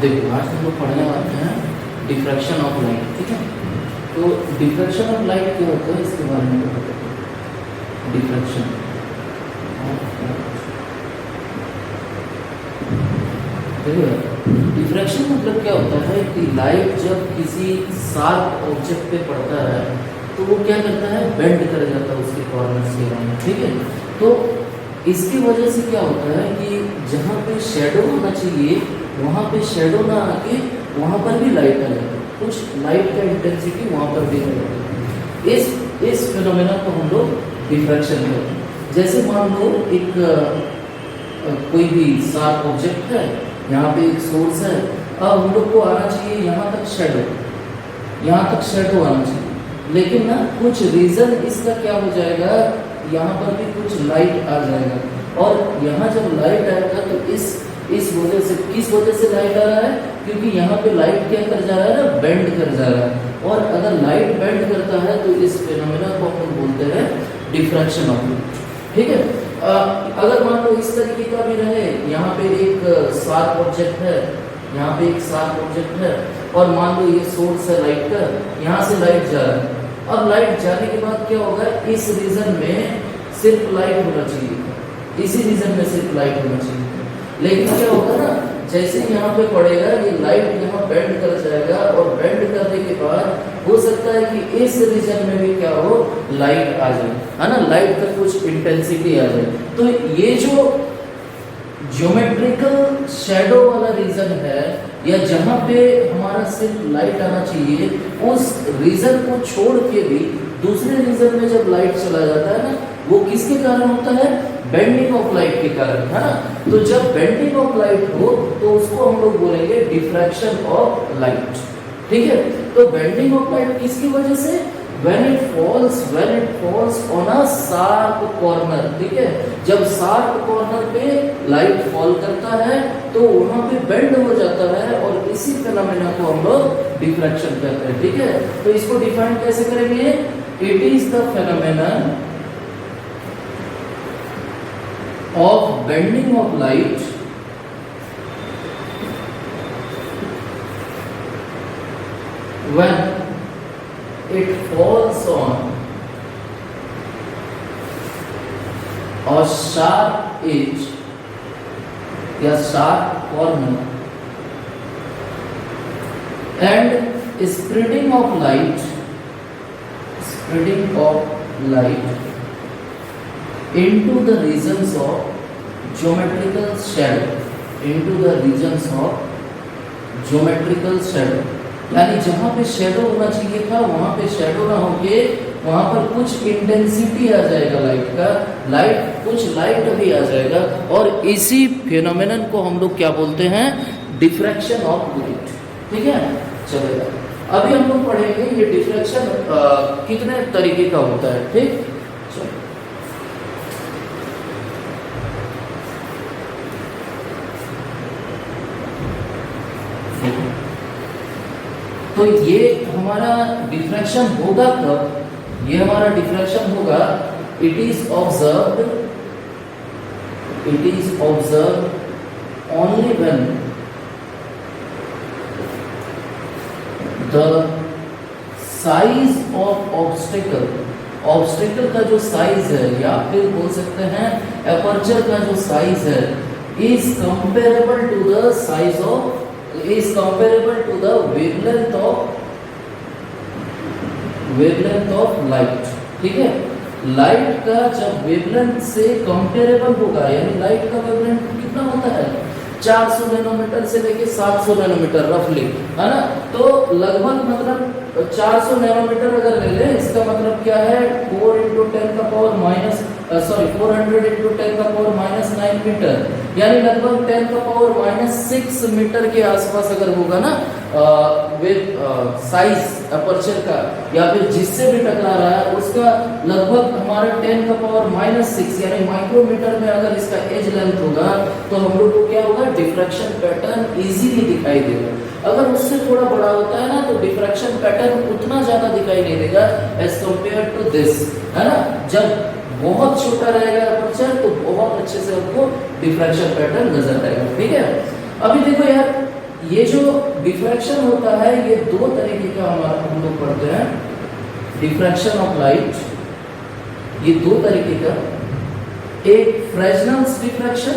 देखो आज हम लोग पढ़ने वाले हैं डिफ्रैक्शन ऑफ लाइट, ठीक है। तो डिफ्रैक्शन ऑफ लाइट क्या होता है इसके बारे में बताते हैं। डिफ्रैक्शन देखो, डिफ्रैक्शन मतलब क्या होता है कि लाइट जब किसी शार्प ऑब्जेक्ट पे पड़ता है तो वो क्या करता है, बेंड कर जाता है उसके कॉर्नर्स के अराउंड, ठीक है। तो इसकी वजह से क्या होता है कि जहाँ पे शेडो होना चाहिए वहाँ पे शेडो ना आके वहाँ पर भी लाइट आ जाती है, कुछ लाइट का इंटेंसिटी वहाँ पर भी आ जाती है। इस फिनोमेना को हम लोग डिफ्रैक्शन कहते हैं। जैसे मान लो एक कोई भी शार्प ऑब्जेक्ट है, यहाँ पे एक सोर्स है, अब हम लोग को आना चाहिए यहाँ तक शेडो, यहाँ तक शेडो आना चाहिए, लेकिन ना कुछ रीजन इसका क्या हो जाएगा, यहाँ पर भी कुछ लाइट आ जाएगा, और यहाँ जब लाइट आएगा तो इस वजह से, किस वजह से लाइट आ रहा है, क्योंकि यहाँ पे लाइट क्या कर जा रहा है ना, बेंड कर जा रहा है। और अगर लाइट बेंड करता है तो इस फिनोमेना को हम बोलते हैं डिफ्रैक्शन ऑफ लाइट, ठीक है। अगर मान लो इस तरीके का भी रहे, यहाँ पे एक शार्प ऑब्जेक्ट है, यहाँ पे एक शार्प ऑब्जेक्ट है, और मान लो ये सोर्स है लाइट का, यहाँ से लाइट जा रहा है। अब लाइट जाने के बाद क्या होगा, इस रीजन में सिर्फ लाइट होना चाहिए, इसी रीजन में सिर्फ लाइट होना चाहिए, लेकिन क्या होगा ना, जैसे यहाँ पे पड़ेगा ये लाइट यहाँ बेंड कर जाएगा, और बेंड करने के बाद हो सकता है कि इस रीजन में भी क्या हो, लाइट आ जाए, है ना, लाइट का कुछ इंटेंसिटी आ जाए। तो ये जो ज्योमेट्रिकल शैडो वाला रीजन है, या जहाँ पे हमारा सिर्फ लाइट आना चाहिए, उस रीजन को छोड़ के भी दूसरे रीजन में जब लाइट चला जाता है ना, वो किसके कारण होता है, बेंडिंग ऑफ लाइट के कारण, है ना। तो जब बेंडिंग ऑफ लाइट हो तो उसको हम लोग बोलेंगे डिफ्रैक्शन ऑफ लाइट, ठीक है। तो बेंडिंग ऑफ लाइट किसकी वजह से, when it falls on a sharp corner, ठीक है। जब शार्प कॉर्नर पे लाइट फॉल करता है तो वहां पे बेंड हो जाता है, और इसी फिनोमेना को हम लोग डिफ्रैक्शन कहते हैं, ठीक है। तो इसको डिफाइन कैसे करेंगे, it is the phenomenon of bending of light when it falls on a sharp edge या sharp corner, and spreading of light into the regions of geometrical shadow, यानी जहाँ पे शेडो होना चाहिए था वहाँ पे शेडो ना होके वहाँ पर कुछ इंटेंसिटी आ जाएगा लाइट का, कुछ लाइट भी आ जाएगा, और इसी फिनोमेनन को हम लोग क्या बोलते हैं, डिफ्रैक्शन ऑफ लाइट, ठीक है। चलेगा, अभी हम लोग पढ़ेंगे ये डिफ्रैक्शन कितने तरीके का होता है, ठीक। चलो, तो ये हमारा डिफ्रैक्शन होगा कब, ये हमारा डिफ्रैक्शन होगा, it is observed only when the size of obstacle का जो साइज है, या फिर बोल सकते हैं एपर्चर का जो साइज है, is comparable to the size of, is comparable to the wavelength of light, ठीक है। लाइट का जब वेवलेंथ से कंपेरेबल होगा, यानी लाइट का वेवलेंथ कितना होता है, 400 नैनोमीटर से लेके 700 नैनोमीटर रफली, है ना। तो लगभग मतलब 400 नैनोमीटर अगर ले लें, इसका मतलब क्या है, 400 × 10⁻⁹ मीटर, यानी लगभग 10⁻⁶ मीटर के आसपास अगर होगा ना साइज अपर्चर का, या फिर जिससे भी टकरा रहा है उसका लगभग हमारा 10⁻⁶, यानी माइक्रोमीटर में अगर इसका एज लेंथ होगा, तो हम लोग को क्या होगा, डिफ्रैक्शन पैटर्न इजीली दिखाई देगा। अगर उससे थोड़ा बड़ा होता है ना, तो डिफ्रैक्शन पैटर्न उतना ज्यादा दिखाई नहीं देगा एज कंपेयर टू दिस, है ना। जब बहुत छोटा रहेगा अपर्चर तो बहुत अच्छे से आपको डिफ्रैक्शन पैटर्न नजर आएगा, ठीक है। अभी देखो यार, ये जो डिफ्रैक्शन होता है ये दो तरीके का हमारा हम लोग पढ़ते हैं, डिफ्रैक्शन ऑफ लाइट, ये दो तरीके का, एक फ्रेजनेल्स डिफ्रैक्शन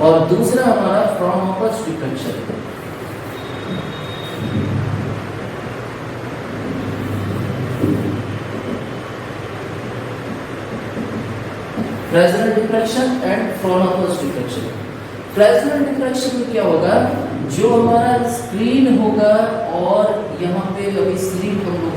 और दूसरा हमारा Fraunhofer's diffraction. Fresnel diffraction and Fraunhofer's diffraction. Fresnel diffraction में क्या होगा, जो हमारा स्क्रीन होगा और यहाँ पे अभी स्लिट हम लोग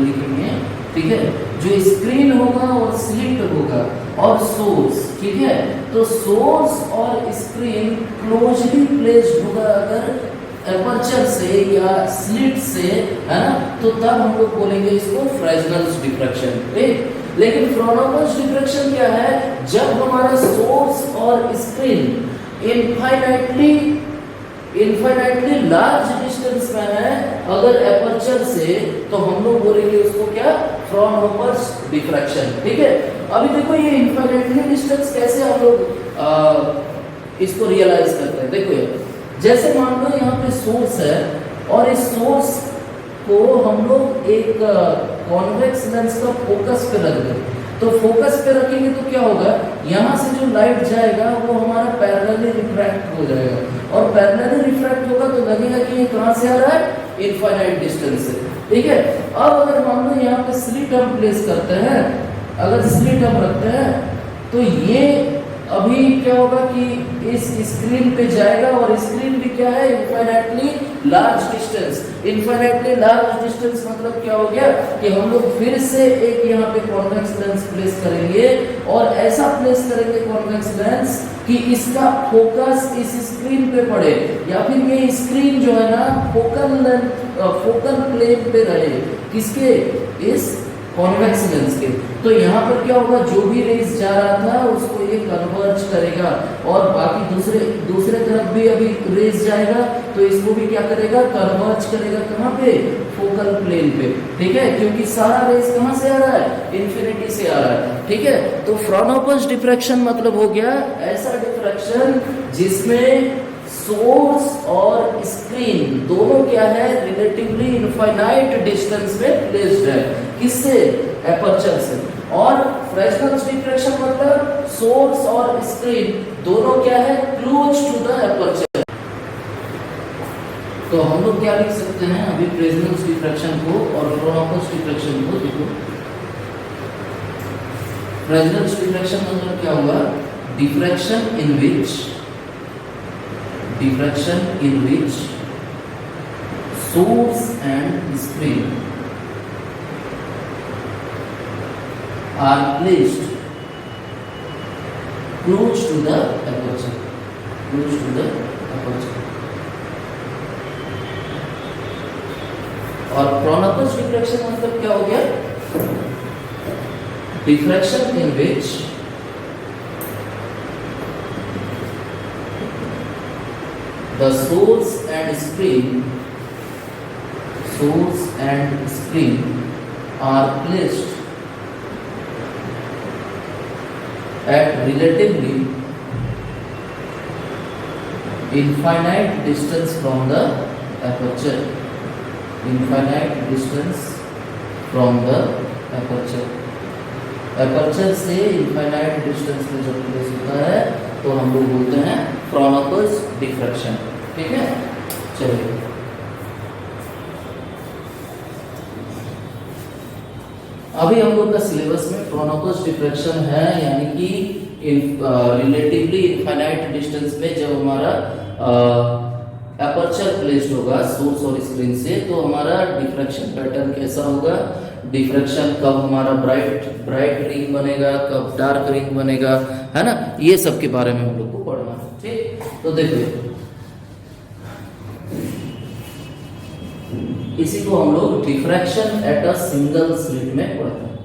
लिखेंगे, ठीक है, जो स्क्रीन होगा और स्लिट होगा और सोर्स, ठीक है, तो सोर्स और स्क्रीन क्लोजली प्लेस्ड होगा अगर एपर्चर से या स्लिट से, है ना, तो तब हम लोग बोलेंगे इसको फ्रेजनेल्स डिफ्रैक्शन, ठीक। लेकिन फ्राउनहोफर्स डिफ्रैक्शन क्या है, जब हमारा सोर्स और स्क्रीन इनफाइनाइटली लार्ज डिस्टेंस में है अगर एपर्चर से, तो हम लोग बोलेंगे उसको क्या, फ्राउनहोफर्स डिफ्रैक्शन, ठीक है। अभी देखो ये इनफाइनाइटली डिस्टेंस कैसे हम लोग इसको रियलाइज करते हैं। देखो जैसे मान लो यहाँ पे सोर्स है और इस सोर्स को हम लोग एक कॉन्वेक्स लेंस का फोकस पे रख दें, तो फोकस पे रखेंगे तो क्या होगा, यहाँ से जो लाइट जाएगा वो हमारा पैरेलली रिफ्रैक्ट हो जाएगा और पैरेलली रिफ्रैक्ट होगा तो लगेगा कि ये कहाँ से आ रहा है, इनफाइनाइट डिस्टेंस से, ठीक है। अब अगर मान लो यहाँ पे स्लिट हम प्लेस करते हैं, अगर स्लिट हम रखते हैं तो ये अभी क्या होगा कि इस स्क्रीन पे जाएगा और स्क्रीन भी क्या है, infinitely large distance. Infinitely large distance मतलब क्या हो गया कि हम लोग फिर से एक यहाँ पे कॉन्वेक्स लेंस प्लेस करेंगे और ऐसा प्लेस करेंगे कॉन्वेक्स लेंस कि इसका फोकस इस स्क्रीन पे पड़े या फिर ये स्क्रीन जो है ना फोकल प्लेन पे रहे, किसके, इस कॉन्वेक्स लेंस के। तो यहाँ पर क्या होगा, जो भी रेज जा रहा था उसको ये कन्वर्ज करेगा और बाकी दूसरे तरफ भी अभी रेज जाएगा तो इसको भी क्या करेगा, कन्वर्ज करेगा, कहाँ पे, फोकल प्लेन पे, ठीक है, क्योंकि सारा रेज कहाँ से आ रहा है, इन्फिनिटी से आ रहा है, ठीक है। तो फ्राउनहोफर्स डिफ्रैक्शन मतलब हो गया ऐसा डिफ्रैक्शन जिसमें सोर्स और स्क्रीन दोनों क्या है, रिलेटिवली इनफाइनाइट डिस्टेंस में प्लेस्ड है, किससे, एपर्चर से। और फ्रेजनेल्स डिफ्रैक्शन मतलब सोर्स और स्क्रीन दोनों क्या है, क्लोज टू द एपर्चर। तो हम लोग क्या लिख सकते हैं अभी फ्रेजनेल्स डिफ्रैक्शन को और फ्राउनहोफर्स डिफ्रैक्शन को, देखो फ्रेजनेल्स डिफ्रैक्शन मतलब क्या होगा, diffraction in which source and screen are placed close to the aperture, और फ्राउनहोफर्स डिफ्रैक्शन मतलब क्या हो गया, diffraction in which the source and screen are placed at relatively infinite distance from the aperture, aperture से infinite distance में जब place होता है तो हम लोग बोलते हैं फ्राउनहोफर्स डिफ्रैक्शन, ठीक है। चलिए अभी हम लोग का सिलेबस में फ्राउनहोफर्स डिफ्रैक्शन है, यानी कि रिलेटिवली इनफाइनाइट डिस्टेंस में जब हमारा एपर्चर प्लेस्ड होगा सोर्स और स्क्रीन से तो हमारा डिफ्रैक्शन पैटर्न कैसा होगा, डिफ्रैक्शन कब हमारा ब्राइट रिंग बनेगा, कब डार्क रिंग बनेगा, है ना, ये सब के बारे में हम लोग को पढ़ना है, ठीक। तो देखिए इसी को हम लोग diffraction at a single slit में पढ़ते हैं,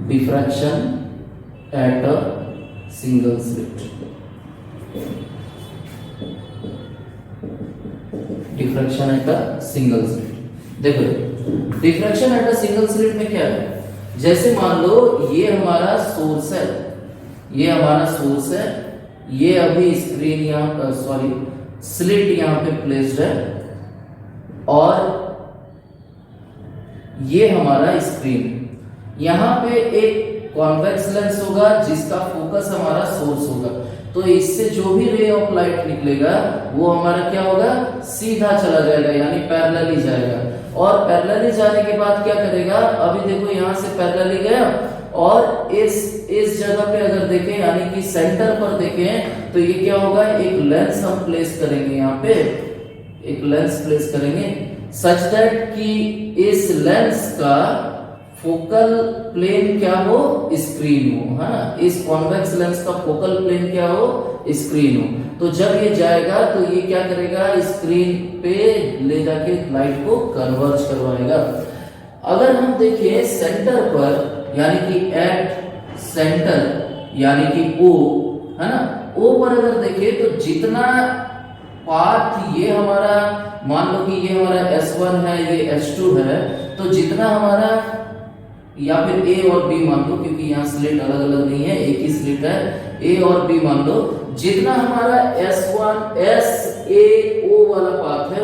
diffraction at a single slit, diffraction at a single slit. देखो diffraction at a single slit में क्या है, जैसे मान लो ये हमारा सोर्स है, ये हमारा सोर्स है, ये अभी स्क्रीन यहाँ सॉरी स्लिट यहाँ पे प्लेस्ड है, और ये हमारा स्क्रीन। यहाँ पे एक कॉन्वेक्स लेंस होगा जिसका फोकस हमारा सोर्स होगा, तो इससे जो भी रे ऑफ लाइट निकलेगा वो हमारा क्या होगा, सीधा चला जाएगा, यानी पैरेलली जाएगा। और पैरेलली जाने के बाद क्या करेगा, अभी देखो यहाँ से पैरेलली गया, और इस जगह पे अगर देखें यानी कि सेंटर पर देखें तो ये क्या होगा, एक लेंस हम प्लेस करेंगे, यहाँ पे एक लेंस प्लेस करेंगे सच दैट कि इस लेंस का फोकल प्लेन क्या हो, स्क्रीन हो, है ना। इस कॉन्वेक्स लेंस का फोकल प्लेन क्या हो, स्क्रीन हो। तो जब ये जाएगा तो ये क्या करेगा, स्क्रीन पे ले जाके लाइट को कन्वर्ज करवाएगा। अगर हम देखें सेंटर पर यानी कि एट सेंटर यानी कि O, है ना, O पर अगर देखें तो जितना पाथ ये हमारा, मान लो कि ये हमारा S1 है, ये S2 है, तो जितना हमारा, या फिर A और B मान लो, क्योंकि यहाँ स्लिट अलग अलग नहीं है, एक ही स्लिट है, A और B मान लो, जितना हमारा S1 SAO वाला पाथ है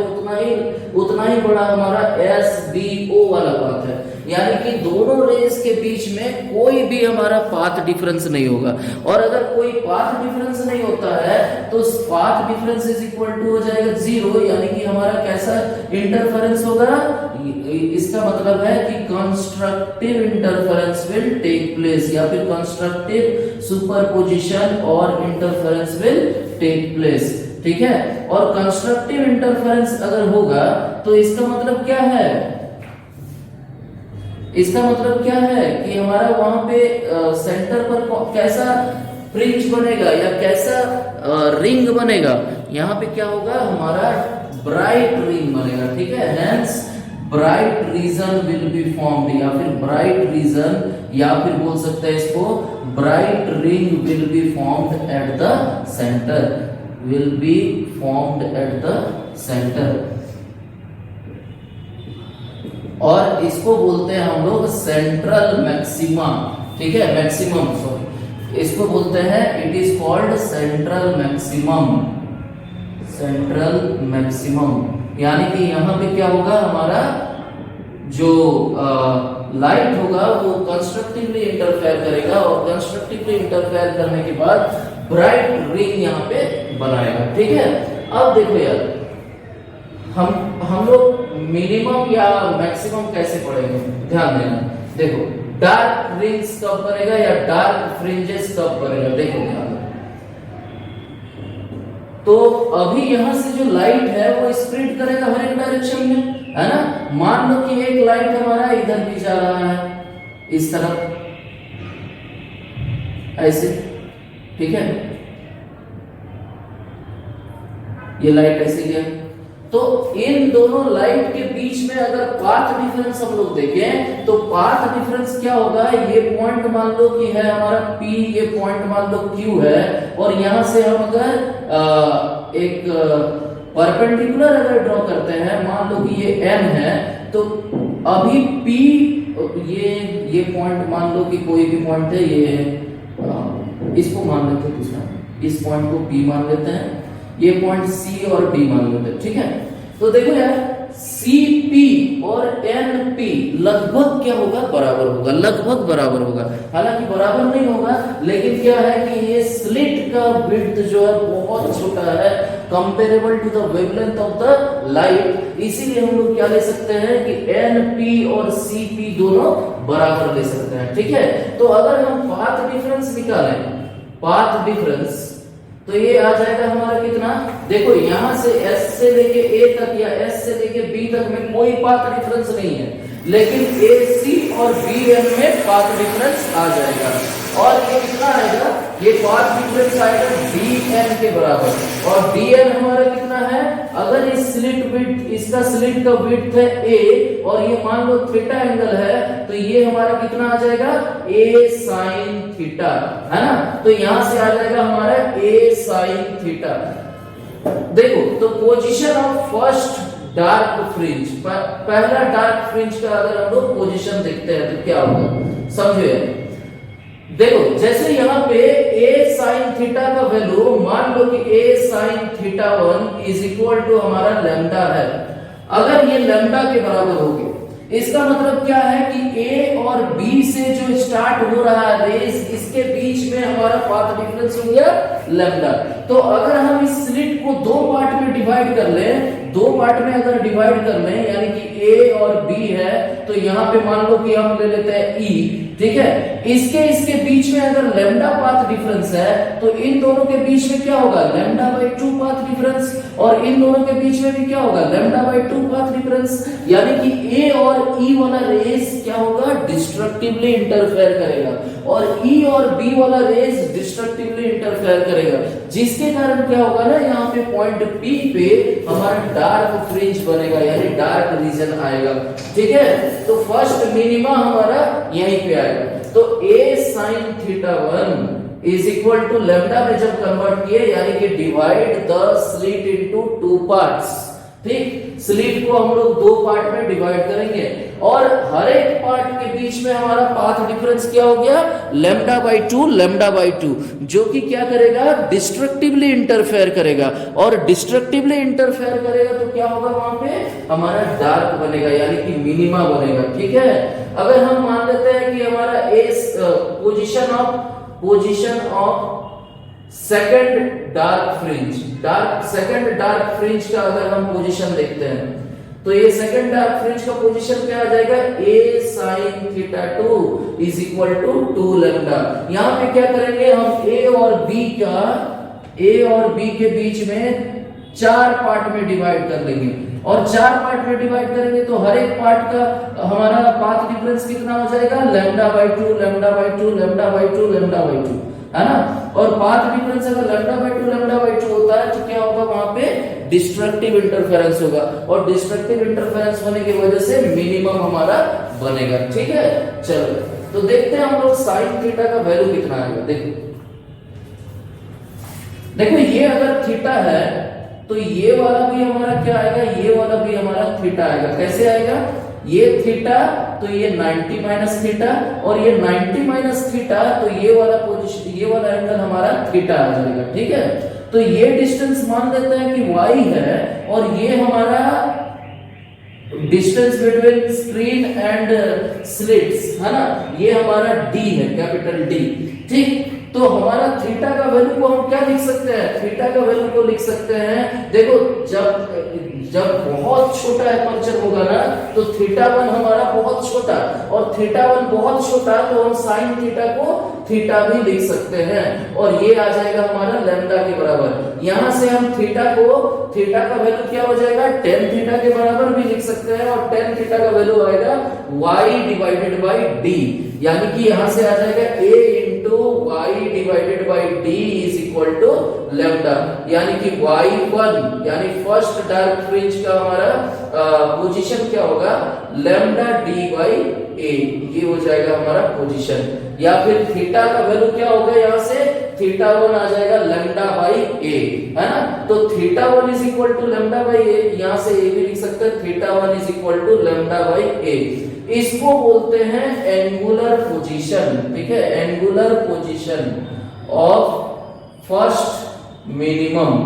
उतना ही बड़ा हमारा SBO वाला पाथ है, यानी कि दोनों रेस के बीच में कोई भी हमारा पाथ डिफरेंस नहीं होगा। और अगर कोई पाथ डिफरेंस नहीं होता है तो path difference is equal to हो जाएगा 0, यानी कि हमारा कैसा इंटरफेरेंस होगा, इसका मतलब है कि constructive interference will take place, या फिर कंस्ट्रक्टिव सुपरपोजिशन और इंटरफेरेंस विल टेक प्लेस, ठीक है। और कंस्ट्रक्टिव इंटरफेरेंस अगर होगा तो इसका मतलब क्या है, इसका मतलब क्या है कि हमारा वहां पे सेंटर पर कैसा फ्रिंज बनेगा या कैसा रिंग बनेगा, यहाँ पे क्या होगा, हमारा ब्राइट रिंग बनेगा, ठीक है। Hence bright region will be formed, या फिर ब्राइट रीजन, या फिर बोल सकते हैं इसको bright ring will be formed at the centre, will be formed at the centre. और इसको बोलते हैं हम लोग सेंट्रल मैक्सिमा, ठीक है, मैक्सिमम सॉरी, इसको बोलते हैं it is called central maximum, central maximum. यानी कि यहाँ पे क्या होगा, हमारा जो लाइट होगा वो कंस्ट्रक्टिवली इंटरफेयर करेगा, और कंस्ट्रक्टिवली इंटरफेयर करने के बाद ब्राइट रिंग यहाँ पे बनाएगा, ठीक है। अब देखो यार, हम लोग मिनिमम या मैक्सिमम कैसे पढ़ेंगे, ध्यान देना। देखो डार्क रिंग्स कब बनेगा या डार्क फ्रिंजेस कब बनेगा, देखो ध्यान दो। तो अभी यहां से जो लाइट है वो स्प्रेड करेगा हर एक डायरेक्शन में, है ना। मान लो कि एक लाइट हमारा इधर भी जा रहा है, इस तरफ ऐसे, ठीक है, ये लाइट ऐसे गया, तो इन दोनों लाइट के बीच में अगर पाथ डिफरेंस हम लोग देखें तो पाथ डिफरेंस क्या होगा, ये पॉइंट मान लो कि है हमारा P, ये पॉइंट मान लो Q है, और यहां से हम अगर एक परपेंडिकुलर अगर ड्रॉ करते हैं, मान लो कि ये N है, तो अभी P, ये पॉइंट मान लो कि कोई भी पॉइंट है, ये इसको मान लेते हैं दूसरा, इस पॉइंट को P मान लेते हैं, ये पॉइंट C और D मान लेते हैं, ठीक है। तो देखो यार CP और NP लगभग क्या होगा, बराबर होगा, लगभग बराबर होगा, हालांकि बराबर नहीं होगा, लेकिन क्या है कि ये स्लिट का विड्थ जो है बहुत छोटा है comparable to the wavelength of the light, इसीलिए हम लोग क्या ले सकते हैं कि NP और CP दोनों बराबर ले सकते हैं, ठीक है। तो अगर हम पाथ डिफरेंस निकालें, पाथ डिफरेंस, तो ये आ जाएगा हमारा कितना, देखो यहां से S से लेके A तक या S से लेके B तक में कोई पाथ डिफरेंस नहीं है, लेकिन AC और BN में पाथ डिफरेंस आ जाएगा, और ये कितना आएगा, ये पाथ डिफरेंस आएगा DN के बराबर, और DN हमारा कितना है, अगर इस स्लिट विड्थ, इसका स्लिट का विड्थ है A और ये मान लो थीटा एंगल है, तो ये हमारा कितना आ जाएगा, A sin थीटा, है ना। तो यहां से आ जाएगा हमारा A sin थीटा। देखो तो position of first dark fringe, पहला डार्क फ्रिंज का अगर हम लोग पोजीशन देखते हैं तो क्या होगा, समझो। देखो जैसे यहाँ पे a sin थीटा का वैल्यू मान लो कि a sin theta 1 is equal to हमारा लैम्डा है। अगर ये लैम्डा के बराबर हो गया, इसका मतलब क्या है कि a और b से जो स्टार्ट हो रहा है रेस, इसके बीच में हमारा पाथ डिफरेंस हो गया लैम्डा। तो अगर हम इस स्लिट को दो पार्ट में डिवाइड कर लें, दो पार्ट में अगर डिवाइड कर लें, यानी कि a और b है, तो यहाँ पे मान लो कि हम ले लेते हैं e, ठीक है। इसके बीच में अगर लैम्डा पाथ डिफरेंस है तो इन दोनों के बीच में क्या होगा, लैम्डा बाई 2 पाथ डिफरेंस, और इन दोनों के बीच में भी क्या होगा, लैम्डा बाई 2 पाथ डिफरेंस। यानी कि ए और ई वाला रेस क्या होगा, डिस्ट्रक्टिवली इंटरफेयर करेगा, और ई और बी वाला रेस डिस्ट्रक्टिवली इंटरफेयर करेगा, जिसके कारण क्या होगा ना, यहाँ पे पॉइंट पी पे हमारा डार्क फ्रिंज बनेगा, यानी डार्क रीजन आएगा, ठीक है। तो फर्स्ट मिनिमा हमारा यहीं पे आएगा। तो a sin theta 1 is equal to lambda में जब कन्वर्ट किए, यानी कि divide the slit into 2 parts, ठीक। स्लिट को हम लोग दो पार्ट में डिवाइड करेंगे, और हर एक पार्ट के बीच में हमारा पाथ डिफरेंस क्या हो गया, लैम्डा बाई 2, लैम्डा बाई 2, जो कि क्या करेगा, डिस्ट्रक्टिवली इंटरफेयर करेगा, और डिस्ट्रक्टिवली इंटरफेयर करेगा तो क्या होगा, वहां पे हमारा डार्क बनेगा, यानी कि मिनिमा बनेगा, ठीक है। अगर हम मान लेते हैं कि हमारा position of second dark fringe का अगर हम पोजीशन देखते हैं, तो ये सेकंड डार्क फ्रिंज का पोजीशन क्या आ जाएगा, a sin theta 2 is equal to 2 lambda. यहाँ पे क्या करेंगे हम, a और b के बीच में 4 पार्ट में डिवाइड कर लेंगे, और 4 पार्ट में डिवाइड करेंगे तो हर एक पार्ट का हमारा पाथ डिफरेंस कितना हो जाएगा, lambda by 2, lambda by 2, lambda by 2, lambda by 2, है ना। और पाथ डिफरेंस अगर लैम्डा बाई 2, लैम्डा बाई 2 होता है तो क्या होगा, वहां पे डिस्ट्रक्टिव इंटरफेरेंस होगा, और डिस्ट्रक्टिव इंटरफेरेंस होने की वजह से मिनिमम हमारा बनेगा, ठीक है। चलो तो देखते हैं हम लोग साइन थीटा का वैल्यू कितना आएगा। देखो ये अगर थीटा है तो ये वाला भी हमारा क्या आएगा, ये वाला भी हमारा थीटा आएगा। कैसे आएगा, ये थीटा तो ये 90 माइनस थीटा, और ये 90 माइनस थीटा, तो ये वाला पोजीशन, ये वाला एंगल हमारा थीटा आ जाएगा, ठीक है। तो ये डिस्टेंस मान लेते हैं कि y है, और ये हमारा distance between screen and slits है ना, ये हमारा d है, कैपिटल D, ठीक। तो हमारा थीटा का वैल्यू को हम क्या लिख सकते हैं, थीटा का वैल्यू को लिख सकते हैं, देखो जब बहुत छोटा एपर्चर होगा ना, तो थीटा 1 हमारा बहुत छोटा, और थीटा 1 बहुत छोटा, तो हम साइन थीटा को थीटा भी लिख सकते हैं, और ये आ जाएगा हमारा लैम्डा के बराबर। यहां से हम थीटा का वैल्यू क्या हो जाएगा, tan थीटा के बराबर भी लिख सकते हैं, और tan थीटा का वैल्यू आएगा y डिवाइडेड बाई d, यानी कि यहां से आ जाएगा a into y divided by d is equal to lambda, यानी कि y1 यानी फर्स्ट डार्क फ्रिंज का हमारा पोजीशन क्या होगा, लैम्डा d बाई a, ये हो जाएगा हमारा पोजीशन। या फिर थीटा का वैल्यू क्या होगा, यहां से थीटा 1 आ जाएगा लैम्डा बाई a, है ना। तो theta 1 is equal to lambda by a, यहां से a भी लिख सकते हैं, theta 1 is equal to lambda by a। इसको बोलते हैं एंगुलर पोजीशन, ठीक है, angular position of first minimum,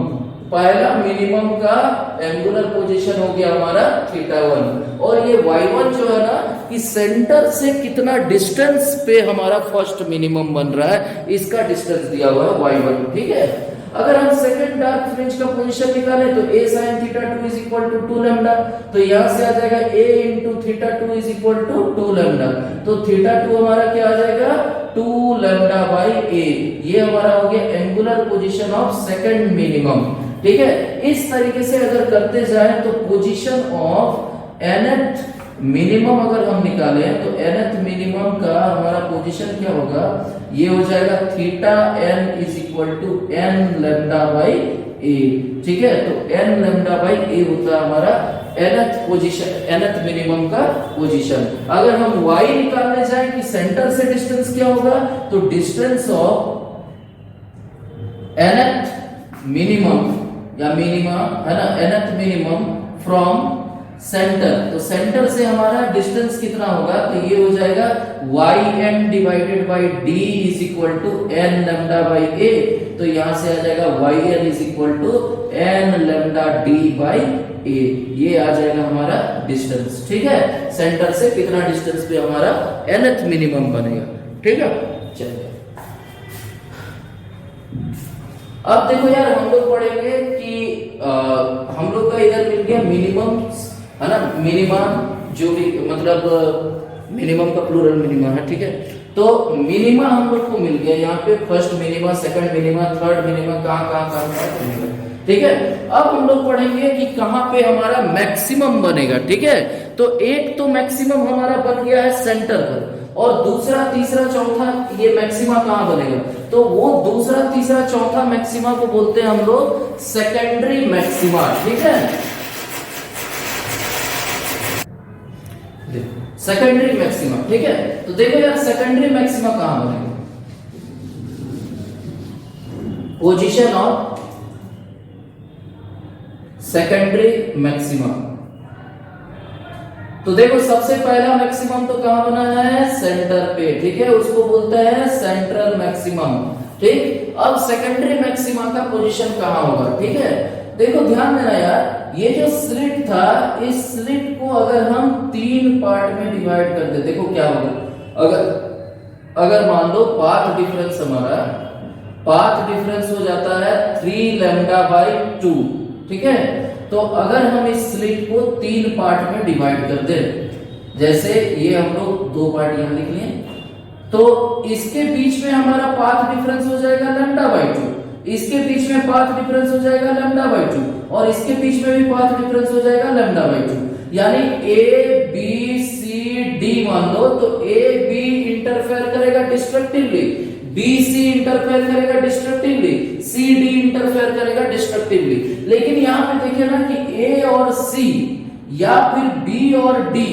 पहला मिनिमम का एंगुलर पोजीशन हो गया हमारा थीटा 1, और ये y1 जो है ना, कि सेंटर से कितना डिस्टेंस पे हमारा फर्स्ट मिनिमम बन रहा है, इसका डिस्टेंस दिया हुआ है y1, ठीक है। अगर हम सेकंड डार्क फ्रिंज का पोजीशन निकालें तो a sin theta 2 is equal to 2 lambda, तो यहां से आ जाएगा a into theta 2 is equal to 2 lambda, तो थीटा 2 हमारा क्या आ जाएगा, 2 लैम्डा बाई a, ये हमारा हो गया angular position of second minimum, ठीक है। इस तरीके से अगर करते जाए तो पोजीशन ऑफ nth मिनिमम अगर हम निकालें तो nth मिनिमम का हमारा पोजीशन क्या होगा, ये हो जाएगा theta n is equal to n lambda by a, ठीक है। तो n लैम्डा बाई a होता है हमारा nth पोजीशन, nth मिनिमम का पोजीशन। अगर हम y निकालने जाए कि सेंटर से डिस्टेंस क्या होगा, तो डिस्टेंस ऑफ nth मिनिमम या मिनिमा है ना, nth मिनिमम फ्रॉम सेंटर, तो सेंटर से हमारा डिस्टेंस कितना होगा, तो ये हो जाएगा Y N divided by D is equal to N lambda by A, तो यहां से आ जाएगा Y N is equal to N lambda D by A, ये आ जाएगा हमारा डिस्टेंस। ठीक है, सेंटर से कितना डिस्टेंस पे हमारा nth मिनिमम बनेगा। ठीक है, चलिए अब देखो यार, हम लोग पढ़ेंगे कि हम लोग का इधर मिल गया मिनिमम, है ना, मिनिमा जो भी मतलब मिनिमम का प्लूरल मिनिमा है। ठीक है, तो मिनिमा हम लोग को मिल गया यहाँ पे, first minima, second minima, third minima, कहाँ मिलेगा। ठीक है, अब हम लोग पढ़ेंगे कि कहां पे हमारा मैक्सिमम बनेगा। ठीक है, तो एक तो मैक्सिमम हमारा बन गया है सेंटर पर, और दूसरा, तीसरा, चौथा ये मैक्सिमा कहां बनेगा, तो वो दूसरा, तीसरा, चौथा मैक्सिमा को बोलते हैं हम लोग सेकेंडरी मैक्सिमा। ठीक है, सेकेंडरी मैक्सिमा। ठीक है, तो देखो यार सेकेंडरी मैक्सिमा कहां बनेगा, पोजीशन ऑफ सेकेंडरी मैक्सिमा। तो देखो सबसे पहला मैक्सिमम तो कहां बना है, सेंटर पे। ठीक है, उसको बोलते हैं सेंट्रल मैक्सिमम। ठीक, अब सेकेंडरी मैक्सिमा का पोजीशन कहां होगा। ठीक है, देखो ध्यान देना यार, ये जो स्लिट था, इस स्लिट को अगर हम 3 पार्ट में डिवाइड कर दे, देखो क्या होगा, अगर मान लो पाथ डिफरेंस हमारा, पाथ डिफरेंस हो जाता है 3 लैम्डा बाई 2। ठीक है, तो अगर हम इस स्लिट को 3 पार्ट में डिवाइड कर दें, जैसे ये हम लोग 2 पार्ट यहां लिख लिए, तो इसके बीच में हमारा पाथ डिफरेंस हो जाएगा लैम्डा बाई 2, इसके बीच में पाथ डिफरेंस हो जाएगा लैम्डा बाई 2, और इसके बीच में भी पाथ डिफरेंस हो जाएगा लैम्डा बाई 2, यानी ए बी सी डी मान लो, तो ए बी इंटरफेयर करेगा डिस्ट्रक्टिवली, बी सी इंटरफेयर करेगा डिस्ट्रक्टिवली, सी डी इंटरफेयर करेगा डिस्ट्रक्टिवली। लेकिन यहां पे देखिए ना कि ए और सी या फिर बी और डी,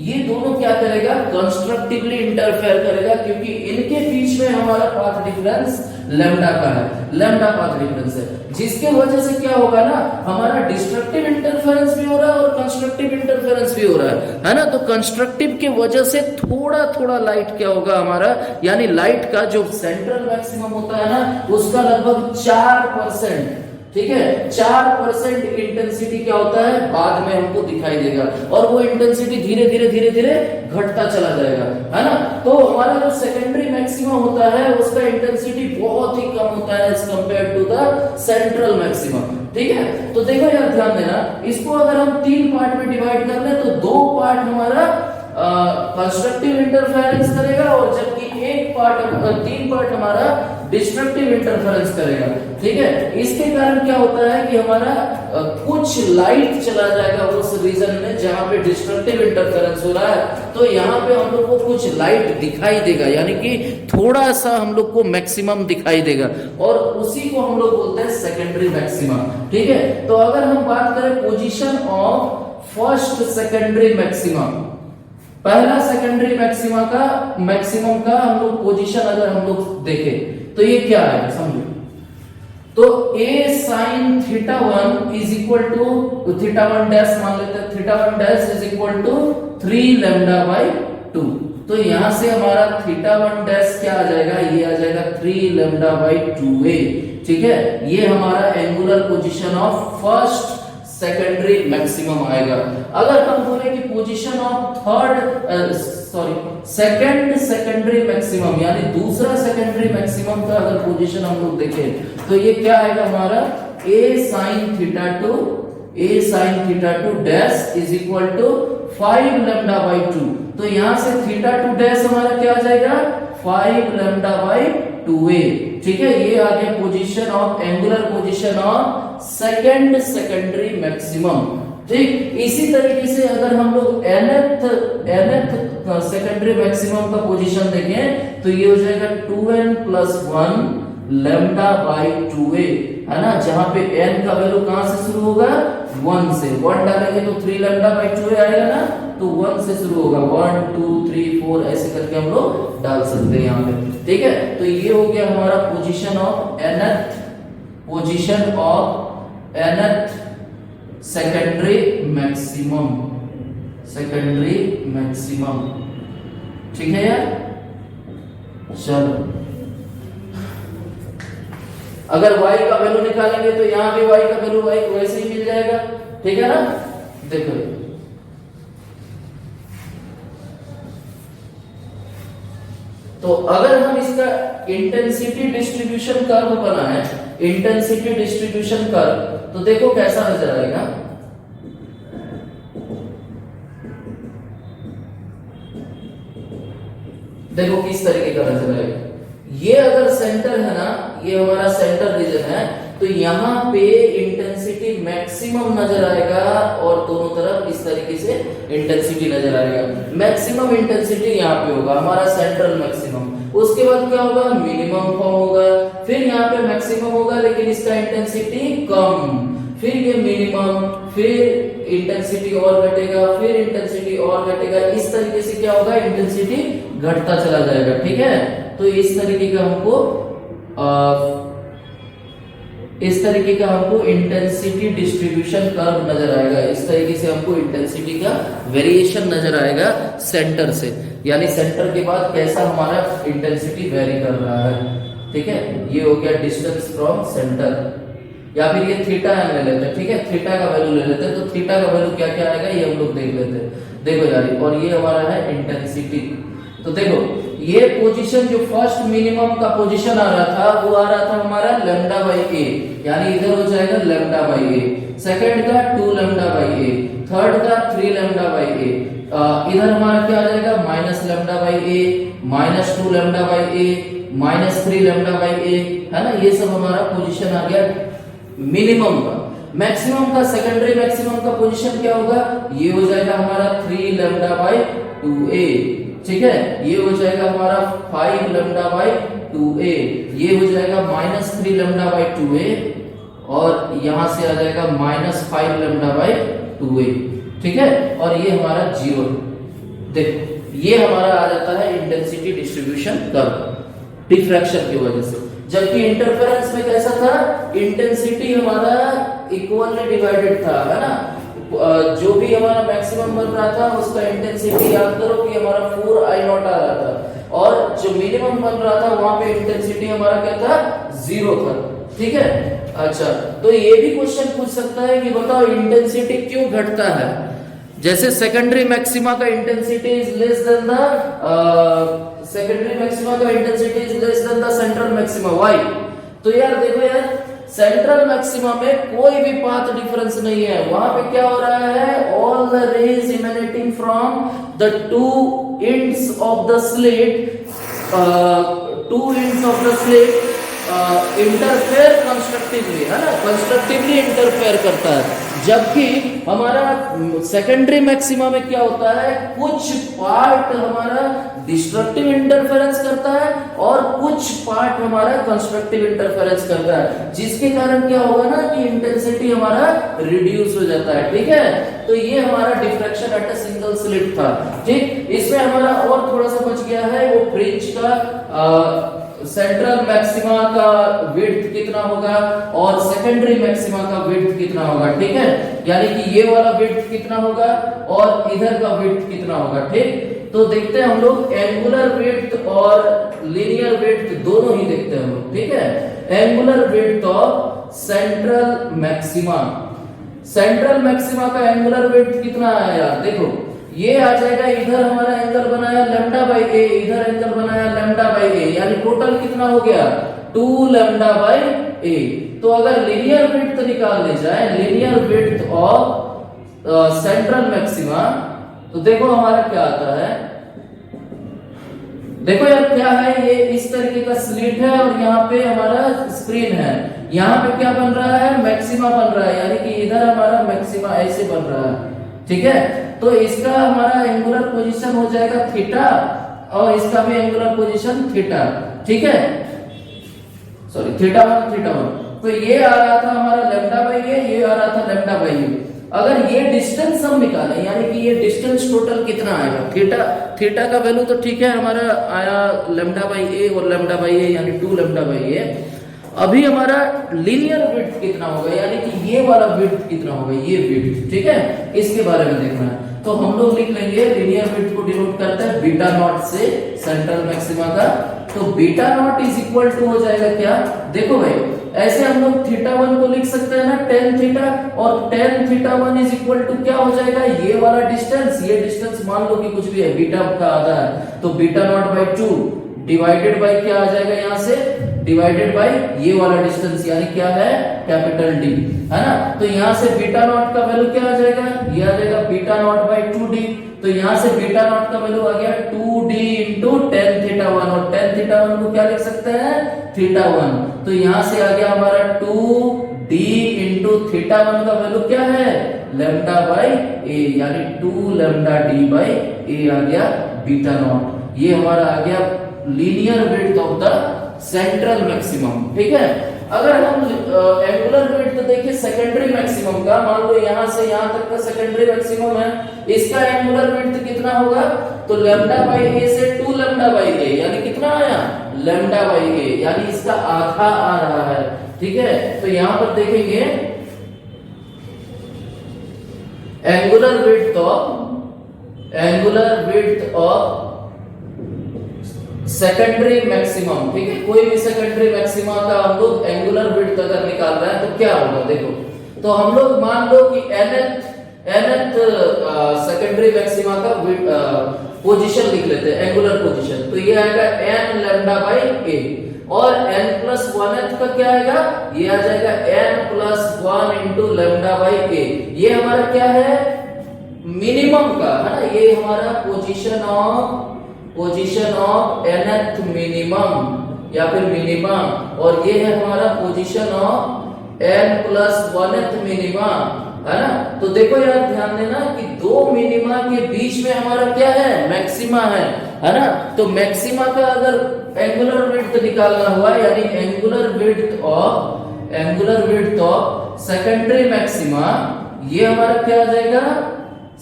ये दोनों क्या करेगा, कंस्ट्रक्टिवली इंटरफेयर करेगा, क्योंकि इनके बीच में हमारा पाथ डिफरेंस लैम्डा का है, लैम्डा पाथ डिफरेंस है, जिसके वजह से क्या होगा ना, हमारा डिस्ट्रक्टिव इंटरफेरेंस भी हो रहा है और कंस्ट्रक्टिव इंटरफेरेंस भी हो रहा है ना। तो कंस्ट्रक्टिव के वजह से थोड़ा थोड़ा लाइट क्या होगा हमारा, यानी लाइट का जो सेंट्रल मैक्सिमम होता है ना, उसका लगभग 4%, ठीक है, 4% इंटेंसिटी क्या होता है, बाद में हमको दिखाई देगा, और वो इंटेंसिटी धीरे धीरे धीरे धीरे घटता चला जाएगा, है ना। तो हमारा जो सेकेंडरी मैक्सिमम होता है उसका इंटेंसिटी बहुत ही कम होता है as compare to the central maximum. ठीक है, तो देखो यार ध्यान देना, इसको अगर हम 3 पार्ट में डिवाइड कर ले, तो 2 पार्ट हमारा कंस्ट्रक्टिव इंटरफेरेंस करेगा, और जबकि 3 पार्ट हमारा डिस्ट्रक्टिव इंटरफेरेंस करेगा। ठीक है, इसके कारण क्या होता है कि हमारा कुछ लाइट चला जाएगा उस रीजन में जहां पे डिस्ट्रक्टिव इंटरफेरेंस हो रहा है, तो यहाँ पे हम लोग को कुछ लाइट दिखाई देगा, यानी कि थोड़ा सा हम लोग को मैक्सिमम दिखाई देगा, और उसी को हम लोग बोलते हैं सेकेंडरी मैक्सिमा। ठीक है, तो अगर हम बात करें position of first secondary maxima, पहला सेकेंडरी मैक्सिमा का मैक्सिमम का हम लोग पोजीशन अगर हम लोग देखें, तो ये क्या है समझो, तो a sin θ1 is equal to θ1 dash मान लेते हैं, θ1 dash is equal to 3 lambda by 2, तो यहां से हमारा θ1 डैश क्या आ जाएगा, ये आ जाएगा 3 लैम्डा बाई 2a। ठीक है, ये हमारा angular position of first secondary maximum आएगा। अगर हम बोले कि position of second secondary maximum, यानी दूसरा सेकेंडरी मैक्सिमम का अगर पोजीशन हम लोग देखें, तो ये क्या आएगा हमारा a sin θ2 dash is equal to 5 lambda by 2, तो यहां से θ2 डैश हमारा क्या आ जाएगा, 5 लैम्डा बाई 2a। ठीक है, ये आ गया position of angular position of second secondary maximum. ठीक, इसी तरीके से अगर हम लोग nth सेकेंडरी मैक्सिमम का पोजीशन देखें, तो ये हो जाएगा 2n + 1 लैम्डा बाई 2a, है ना, जहां पे n का वैल्यू कहां से शुरू होगा, 1 से, 1 डालेंगे तो 3 लैम्डा बाई 2a आएगा ना, तो 1 से शुरू होगा, 1 2 3 4 ऐसे करके हम लोग डाल सकते हैं यहाँ पे। ठीक है, तो ये हो गया हमारा position of nth secondary maximum, ठीक है यार। चलो अगर y का वैल्यू निकालेंगे तो यहाँ भी y का वैल्यू y वैसे ही मिल जाएगा, ठीक है ना। देखो तो अगर हम इसका इंटेंसिटी डिस्ट्रीब्यूशन कर्व बनाए, इंटेंसिटी डिस्ट्रीब्यूशन कर्व, तो देखो कैसा नजर आएगा। देखो किस तरीके का नजर आएगा। ये अगर सेंटर है ना, ये हमारा सेंटर रीजन है, तो यहाँ पे इंटेंसिटी मैक्सिमम नजर आएगा और दोनों तरफ इस तरीके से इंटेंसिटी नजर आएगा। मैक्सिमम इंटेंसिटी यहाँ पे होगा हमारा सेंट्रल मैक्सिमम, उसके बाद क्या होगा, मिनिमम फॉर्म होगा, फिर यहाँ पे मैक्सिमम होगा लेकिन इसका इंटेंसिटी कम, फिर ये मिनिमम, फिर इंटेंसिटी और घटेगा, फिर इंटेंसिटी और घटेगा। इस तरीके से क्या होगा, इंटेंसिटी घटता चला जाएगा, ठीक है। तो इस तरीके का हमको इंटेंसिटी डिस्ट्रीब्यूशन कर्व नजर आएगा। इस तरीके से हमको इंटेंसिटी का वेरिएशन नजर आएगा सेंटर से, यानी सेंटर के बाद कैसा हमारा इंटेंसिटी वेरी कर रहा है, ठीक है। ये हो गया डिस्टेंस फ्रॉम सेंटर, या फिर ये थीटा ले लेते हैं, ठीक है, थीटा का वैल्यू ले लेते हैं। तो थीटा का वैल्यू क्या क्या आएगा ये हम लोग देख लेते हैं। देखो यार, और ये हमारा है इंटेंसिटी। तो देखो ये पोजीशन जो फर्स्ट मिनिमम का पोजीशन आ रहा था वो आ रहा था हमारा लैम्डा बाई ए, यानी इधर हो जाएगा लैम्डा बाई ए। सेकंड का 2 लैम्डा बाई ए, थर्ड का 3 लैम्डा बाई ए, इधर हमारा क्या आ जाएगा minus lambda by A, minus 2 lambda by A, minus 3 lambda by A, है ना। ये सब हमारा पोजीशन आ गया मिनिमम का। मैक्सिमम का, सेकेंडरी मैक्सिमम का पोजीशन क्या होगा, ये हो जाएगा हमारा 3 लैम्डा बाई 2a, ठीक है। ये हो जाएगा हमारा 5 लैम्डा बाई 2a, ये हो जाएगा माइनस 3 लैम्डा बाई 2a, और यहां से आ जाएगा माइनस 5 लैम्डा बाई 2a, ठीक है। और ये हमारा 0। देखो ये हमारा आ जाता है इंटेंसिटी डिस्ट्रीब्यूशन कर्व डिफ्रैक्शन की वजह से। जबकि इंटरफेरेंस में कैसा था, इंटेंसिटी हमारा इक्वली डिवाइडेड था, है ना। जो भी हमारा मैक्सिमम बन रहा था उसका इंटेंसिटी याद करो कि हमारा 4I0 आ रहा था, और जो मिनिमम बन रहा था वहां पे इंटेंसिटी हमारा क्या था, 0 था, ठीक है। अच्छा, तो ये भी क्वेश्चन पूछ सकता है कि बताओ इंटेंसिटी क्यों घटता है। जैसे सेकेंडरी मैक्सिमा का intensity is less than the central maxima, why. तो यार देखो यार, सेंट्रल मैक्सिमा में कोई भी पाथ डिफरेंस नहीं है, वहां पे क्या हो रहा है, all the rays emanating from the two ends of the slit, interfere constructively, है ना, कंस्ट्रक्टिवली इंटरफेयर करता है। जबकि हमारा सेकेंडरी मैक्सिमा में क्या होता है, कुछ पार्ट हमारा डिस्ट्रक्टिव इंटरफेरेंस करता है और कुछ पार्ट हमारा कंस्ट्रक्टिव इंटरफेरेंस करता है, जिसके कारण क्या होगा ना कि इंटेंसिटी हमारा रिड्यूस हो जाता है, ठीक है। तो ये हमारा diffraction at a single slit था, ठीक। इसमें हमारा और थोड़ा सा बच गया है, वो फ्रिंज का सेंट्रल मैक्सिमा का विड्थ कितना होगा और सेकेंडरी मैक्सिमा का विड्थ कितना होगा, ठीक है। यानी कि ये वाला विड्थ कितना होगा और इधर का विड्थ कितना होगा, ठीक। तो देखते हैं हम लोग एंगुलर विड्थ और लीनियर विड्थ दोनों ही देखते हैं हम लोग, ठीक है। Angular width of central maxima, central maxima का एंगुलर विड्थ कितना आया, देखो ये आ जाएगा, इधर हमारा एंगल बनाया लैम्डा बाई ए, इधर एंगल बनाया लैम्डा बाई ए, यानी टोटल कितना हो गया 2 लैम्डा बाई ए। तो अगर लीनियर विड्थ निकालने जाए, linear width of central maxima, तो देखो हमारा क्या आता है, देखो यार क्या है, ये इस तरीके का स्लिट है और यहाँ पे हमारा स्क्रीन है, यहाँ पे क्या बन रहा है, मैक्सिमा बन रहा है, यानी कि इधर हमारा मैक्सिमा ऐसे बन रहा है, ठीक है। तो इसका हमारा एंगुलर पोजीशन हो जाएगा थीटा और इसका भी एंगुलर पोजीशन थीटा, ठीक है, सॉरी थीटा 1। तो ये आ रहा था हमारा लैम्डा बाई ये आ रहा था लैम्डा बाई ए। अगर ये डिस्टेंस हम निकालें, यानी कि ये डिस्टेंस टोटल कितना आएगा, थीटा का वैल्यू तो ठीक है हमारा आया लैम्डा बाई ए और लैम्डा बाई ए, यानी 2 लैम्डा बाई ए। अभी हमारा लीनियर विड्थ कितना होगा, यानी कि ये वाला विड्थ कितना होगा, ये विड्थ, ठीक है, इसके बारे में देखना है। तो हम लोग लिख लेंगे लीनियर विड्थ को डिनोट करता है बीटा नॉट से सेंट्रल मैक्सिमा का। तो beta naught is equal to हो जाएगा क्या, देखो भाई ऐसे हम लोग थीटा 1 को लिख सकते हैं ना tan थीटा, और tan theta 1 is equal to क्या हो जाएगा, ये वाला डिस्टेंस, ये डिस्टेंस मान लो कि कुछ भी है, बीटा का आधा है, तो beta not by 2 divided by क्या आ जाएगा यहाँ से, डिवाइडेड बाई ये वाला डिस्टेंस यानी क्या है कैपिटल डी, है ना। तो यहाँ से बीटा नॉट का वैल्यू क्या आ जाएगा, ये आ जाएगा बीटा नॉट बाई 2d। तो यहाँ से बीटा नॉट का वैल्यू आ गया 2d इंटू tan थीटा 1, और tan थीटा 1 को क्या लिख सकते हैं थीटा 1। तो यहाँ से आ गया हमारा 2d इंटू थीटा 1 का वैल्यू क्या है लैम्डा बाई a, यानी 2 लैम्डा d बाई a आ गया बीटा नॉट। ये हमारा आ गया linear width of the central maximum, ठीक है। अगर हम एंगुलर विड्थ देखें सेकेंडरी मैक्सिमम का, मान लो यहां से यहां तक का सेकेंडरी मैक्सिमम है, इसका एंगुलर विड्थ कितना होगा, तो लैम्डा बाई a से 2 लैम्डा बाई a, यानी कितना आया लैम्डा बाई a, यानी इसका आधा आ रहा है, ठीक है। तो यहां पर देखेंगे angular width of secondary maximum, ठीक है। कोई भी सेकेंडरी मैक्सिमा का हम लोग एंगुलर विड्थ अगर निकाल रहे हैं तो क्या होगा, देखो तो हम लोग मान लो कि nth सेकेंडरी मैक्सिमा का पोजीशन लिख लेते हैं, एंगुलर पोजीशन, तो ये आएगा n लैम्डा बाई a, और n प्लस 1th का क्या आएगा, ये आ जाएगा n plus 1 into lambda by a। ये हमारा क्या है मिनिमम का, है ना, ये हमारा पोजीशन ऑफ nth मिनिमम या फिर मिनिमम, और ये है हमारा position of n plus 1th minimum, है ना। तो देखो यार ध्यान देना कि दो मिनिमा के बीच में हमारा क्या है मैक्सिमा है ना। तो मैक्सिमा का अगर एंगुलर विड्थ निकालना हुआ, यानी angular width of secondary maxima, ये हमारा क्या आ जाएगा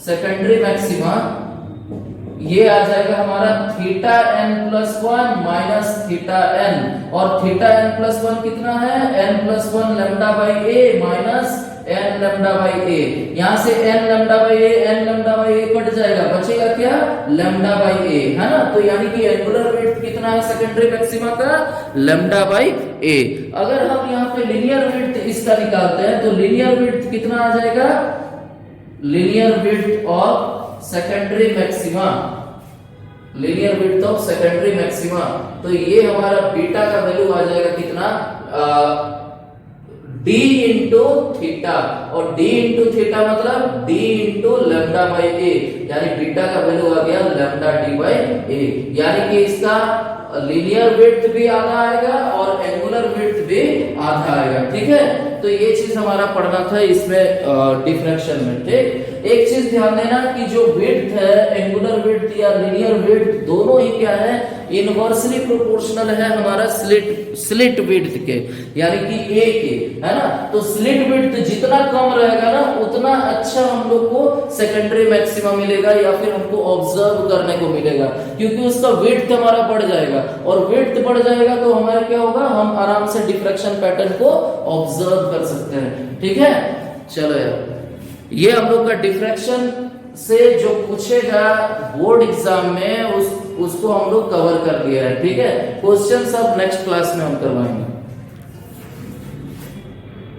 सेकेंडरी मैक्सिमा, ये आ जाएगा हमारा theta n plus 1 minus theta n, और थीटा n प्लस 1 कितना है n plus 1 lambda by a minus n lambda by a। यहां से n lambda by a cut जाएगा, बचेगा क्या लैम्डा बाई a, है ना। तो यानी कि एंगुलर विड्थ कितना है सेकेंडरी मैक्सिमा का लैम्डा बाई a। अगर हम यहाँ पे लीनियर विड्थ इसका निकालते हैं तो लीनियर विड्थ कितना आ जाएगा, linear width of secondary maxima, linear width of secondary maxima, तो ये हमारा बीटा का वैल्यू आ जाएगा कितना d इंटू थीटा, और d इंटू थीटा मतलब d into lambda by a, यानी बीटा का वैल्यू आ गया लैम्डा d बाई a, यानी कि इसका लीनियर विड्थ भी आधा आएगा और एंगुलर विड्थ भी आधा आएगा, ठीक है। तो ये चीज हमारा पढ़ना था इसमें डिफ्रैक्शन में, ठीक। एक चीज ध्यान देना कि जो विड्थ है एंगुलर विड्थ या लीनियर विड्थ दोनों ही क्या है इनवर्सली प्रोपोर्शनल है हमारा स्लिट विड्थ के, यानी कि a के, है ना। तो स्लिट विड्थ जितना कम रहेगा ना उतना अच्छा हम लोग को सेकेंडरी मैक्सिमा मिलेगा या फिर हमको ऑब्जर्व करने को मिलेगा, क्योंकि उसका विड्थ हमारा बढ़ जाएगा, और विड्थ बढ़ जाएगा तो हमारा क्या होगा, हम आराम से डिफ्रैक्शन पैटर्न को ऑब्जर्व कर सकते हैं, ठीक है। चलो यार ये हम लोग का डिफ्रैक्शन से जो पूछेगा बोर्ड एग्जाम में उसको हम लोग कवर कर लिया है, ठीक है। क्वेश्चन सब नेक्स्ट क्लास में हम करवाएंगे।